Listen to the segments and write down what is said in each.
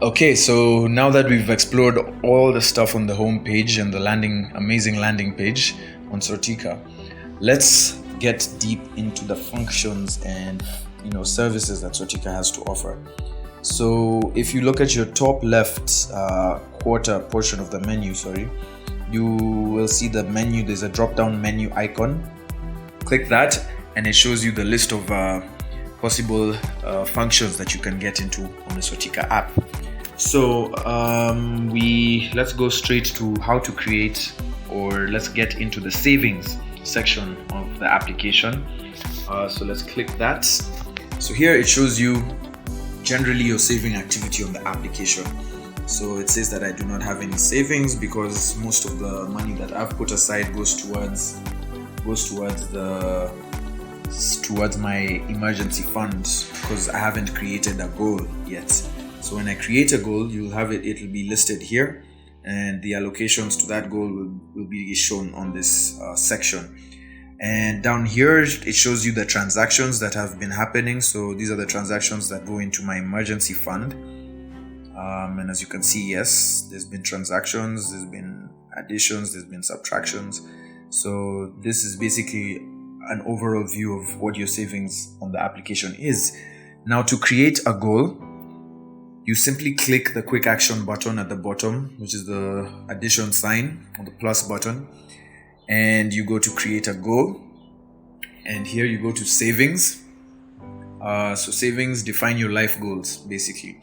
Okay, so now that we've explored all the stuff on the home page and the amazing landing page on Sortika, let's get deep into the functions and services that Sortika has to offer. So if you look at your top left portion of the menu, you will see the menu. There's a drop-down menu icon. Click that and it shows you the list of possible functions that you can get into on the Sortika app. So let's go straight to how to create, or let's get into the savings section of the application. So let's click that. So here it shows you generally your saving activity on the application. So it says that I do not have any savings because most of the money that I've put aside goes towards my emergency fund, because I haven't created a goal yet. So when I create a goal, you'll have it'll be listed here, and the allocations to that goal will be shown on this section. And down here it shows you the transactions that have been happening. So these are the transactions that go into my emergency fund, and as you can see, yes, there's been transactions, there's been additions, there's been subtractions. So this is basically an overall view of what your savings on the application is. Now, to create a goal, you simply click the quick action button at the bottom, which is the addition sign, or the plus button, and you go to create a goal. And here you go to savings. So savings define your life goals, basically.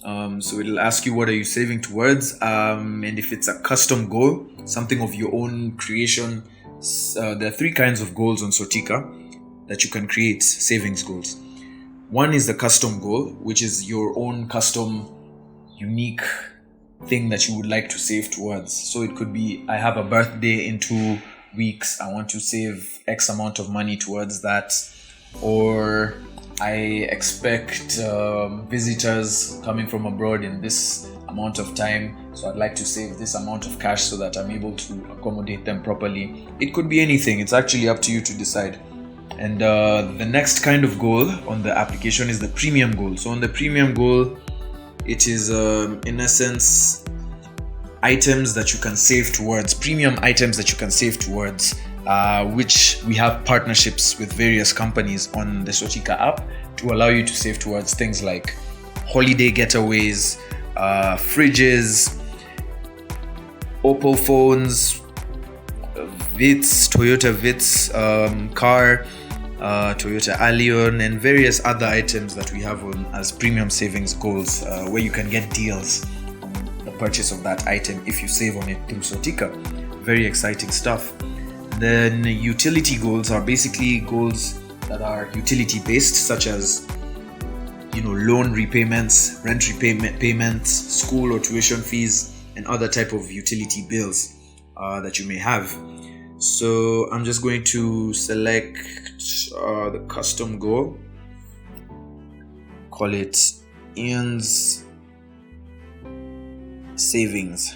So it'll ask you, what are you saving towards? And if it's a custom goal, something of your own creation, there are three kinds of goals on Sortika that you can create savings goals. One is the custom goal, which is your own custom, unique thing that you would like to save towards. So it could be, I have a birthday in 2 weeks, I want to save X amount of money towards that. Or I expect visitors coming from abroad in this amount of time, so I'd like to save this amount of cash so that I'm able to accommodate them properly. It could be anything. It's actually up to you to decide. And the next kind of goal on the application is the premium goal. So on the premium goal, it is in essence items that you can save towards, premium items that you can save towards, which we have partnerships with various companies on the Sortika app to allow you to save towards things like holiday getaways, fridges, Oppo phones, Toyota Vitz car, Toyota Allion, and various other items that we have on as premium savings goals, where you can get deals on the purchase of that item if you save on it through Sortika. Very exciting stuff. Then utility goals are basically goals that are utility based, such as loan repayments, rent payments, school or tuition fees, and other type of utility bills that you may have. So I'm just going to select the custom goal, call it Ian's savings,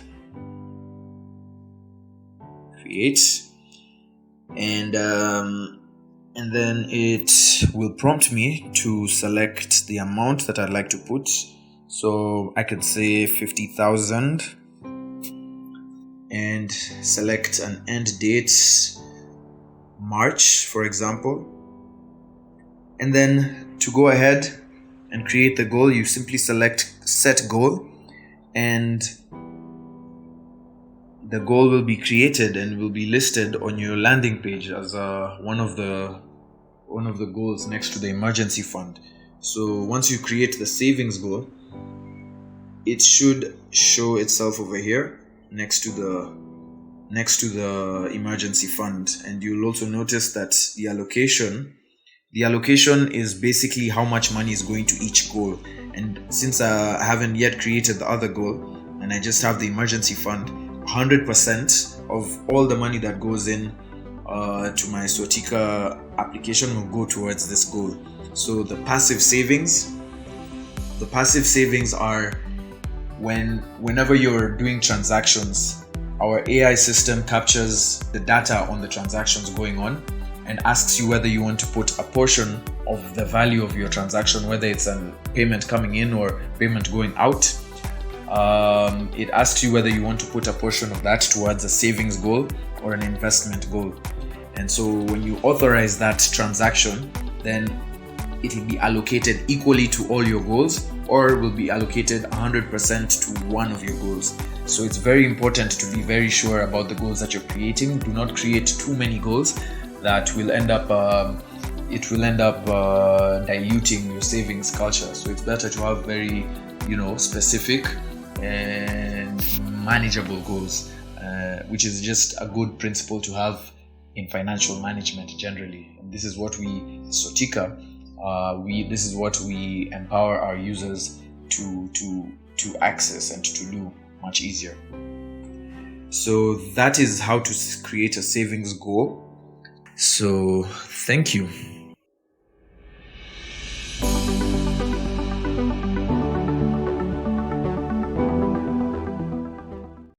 create, and then it will prompt me to select the amount that I'd like to put. So I can say 50,000 and select an end date, March, for example. And then to go ahead and create the goal, you simply select set goal, and the goal will be created and will be listed on your landing page as one of the goals next to the emergency fund. So once you create the savings goal, it should show itself over here next to the emergency fund. And you'll also notice that the allocation is basically how much money is going to each goal. And since I haven't yet created the other goal and I just have the emergency fund, 100% of all the money that goes in to my Sortika application will go towards this goal. So the passive savings are whenever you're doing transactions, our AI system captures the data on the transactions going on and asks you whether you want to put a portion of the value of your transaction, whether it's a payment coming in or payment going out, it asks you whether you want to put a portion of that towards a savings goal or an investment goal. And so when you authorize that transaction, then it will be allocated equally to all your goals, or will be allocated 100% to one of your goals. So it's very important to be very sure about the goals that you're creating. Do not create too many goals that will end up diluting your savings culture. So it's better to have very specific and manageable goals, which is just a good principle to have in financial management generally. And this is what we, Sortika, this is what we empower our users to access and to do much easier. So that is how to create a savings goal. So thank you.